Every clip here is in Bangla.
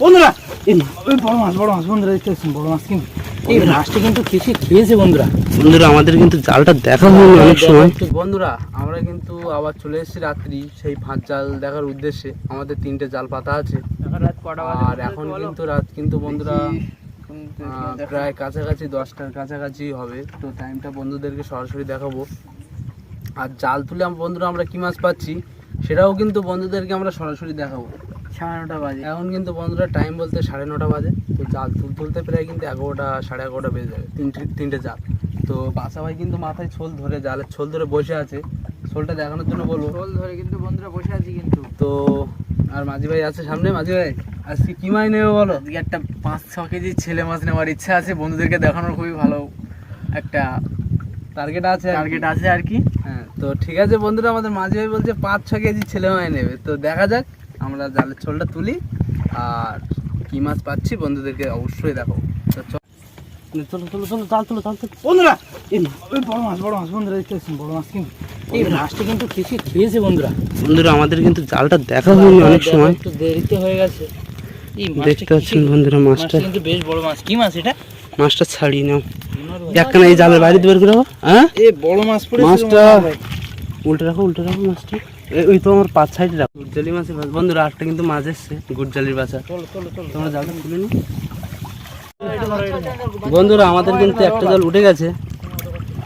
বন্ধুরা বড় মাছ বন্ধুরা দেখতেছেন, বড় মাছ কিন্তু এই মাছটা কিন্তু কৃষি খেয়েছে বন্ধুরা। আমাদের কিন্তু জালটা দেখা হয়নি অনেক সময়। বন্ধুরা আমরা কিন্তু আবার চলে এসেছি রাত্রি সেই ফাঁদ জাল দেখার উদ্দেশ্যে। আমাদের 3টে জাল পাতা আছে আর এখন কিন্তু রাত কিন্তু বন্ধুরা প্রায় কাছাকাছি 10টার কাছাকাছি হবে। তো টাইমটা বন্ধুদেরকে সরাসরি দেখাবো। আর জাল তুলে বন্ধুরা আমরা কি মাছ পাচ্ছি সেটাও কিন্তু বন্ধুদেরকে আমরা সরাসরি দেখাবো। 9:30 বাজে এখন কিন্তু বন্ধুরা টাইম বলতে 9:30 বাজে। তো জাল তুলতে প্রায় কিন্তু 11টা 11:30 বেজে যাবে। তিনটে জাল। তো বাসা ভাই কিন্তু মাথায় ছোল ধরে, জালের ছোল ধরে বসে আছে। ছোলটা দেখানোর জন্য বলবো। ছোল ধরে কিন্তু বন্ধুরা বসে আছি কিন্তু। তো আর মাঝি ভাই আছে সামনে। মাঝি ভাই আজকে কি মাছ নেবে বলো? আজকে একটা 5-6 কেজি ছেলে মাছ নেওয়ার ইচ্ছা আছে, বন্ধুদেরকে দেখানোর খুবই ভালো একটা টার্গেট আছে আর কি। হ্যাঁ, তো ঠিক আছে বন্ধুরা, আমাদের মাঝি ভাই বলছে 5-6 কেজি ছেলে মাছ নেবে। তো দেখা যাক, আমরা জালের ছোলটা তুলি আর কি মাছ পাচ্ছি বন্ধুদেরকে অবশ্যই দেখাবো। তো চলো জাল তুলো বন্ধুরা। বড় মাছ বন্ধুরা দেখতেছেন, বড় মাছ কিন্তু এই মাছটা কিন্তু কৃষি খেয়েছে বন্ধুরা। আমাদের কিন্তু জালটা দেখা হয়নি অনেক সময়, একটু দেরিতে হয়ে গেছে। দেখতে পাচ্ছেন বন্ধুরা মাছটা কিন্তু বেশ বড় মাছ। কি মাছ এটা? মাছটা ছাড়িয়ে নাও একখানা, এই জালের বাইরে বের করে। হ্যাঁ, এই বড় মাছ পড়েছে। মাছটা উল্টে রাখো মাছটা। ওই তো আমার 5 সাইডে রাখো। গুড়জালি মাছের বাচ্চা বন্ধুরা, আরেকটা কিন্তু মাছ এসছে গুড়জালির বাচ্চা। তোমরা জালটা খুলে নি বন্ধুরা। আমাদের কিন্তু একটা জাল উঠে গেছে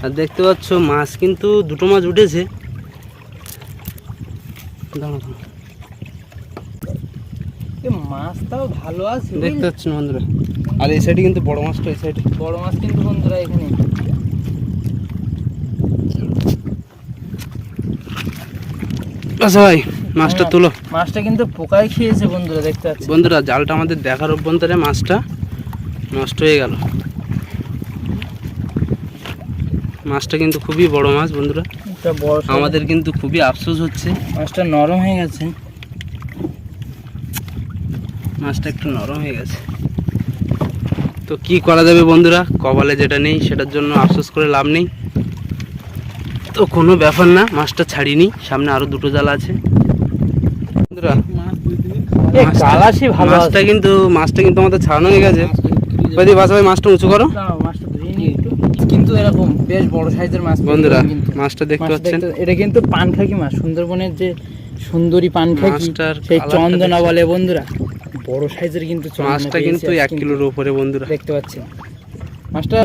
আর দেখতে পাচ্ছ মাছ কিন্তু 2টো মাছ উঠেছে। মাছটাও ভালো আছে দেখতে পাচ্ছেন বন্ধুরা। আর এই সাইডে কিন্তু বড় মাছটা, এই সাইডে বড় মাছ কিন্তু বন্ধুরা এখানে। আচ্ছা ভাই, মাছটা তুলো। মাছটা কিন্তু পোকায় খেয়েছে বন্ধুরা, দেখতে পাচ্ছি বন্ধুরা। জালটা আমাদের দেখার অভ্যন্তরে মাছটা নষ্ট হয়ে গেল। মাছটা কিন্তু খুবই বড় মাছ বন্ধুরা, আমাদের কিন্তু খুবই আফসোস হচ্ছে। মাছটা নরম হয়ে গেছে, মাছটা একটু নরম হয়ে গেছে। তো কি করা যাবে বন্ধুরা, কপালে যেটা নেই সেটার জন্য আফসোস করে লাভ নেই। তো কোনো ব্যাপার না, মাছটা ছাড়িনি, সামনে আরো 2টো জাল আছে বন্ধুরা। মাছটা কিন্তু আমাদের ছাড়ানো হয়ে গেছে। বাসা ভাই মাছটা উঁচু করো। কিন্তু এরকম বেশ বড় সাইজের মাছ বন্ধুরা, মাছটা দেখতে পাচ্ছেন। এটা কিন্তু পানখাকি মাছ, সুন্দরবনের যে সুন্দরী পানখাকি, সেই চন্দনা বলে বন্ধুরা। বড় সাইজের কিন্তু মাছটা কিন্তু 1 কিলোর উপরে বন্ধুরা, দেখতে পাচ্ছেন মাছটা।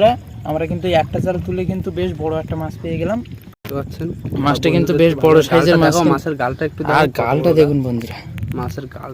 আমরা কিন্তু একটা জাল তুলে কিন্তু বেশ বড় একটা মাছ পেয়ে গেলাম। দেখতে পাচ্ছেন মাছটা কিন্তু বেশ বড় সাইজের মাছ। মাছের গালটা একটু আর গালটা দেখুন বন্ধুরা, মাছের গাল।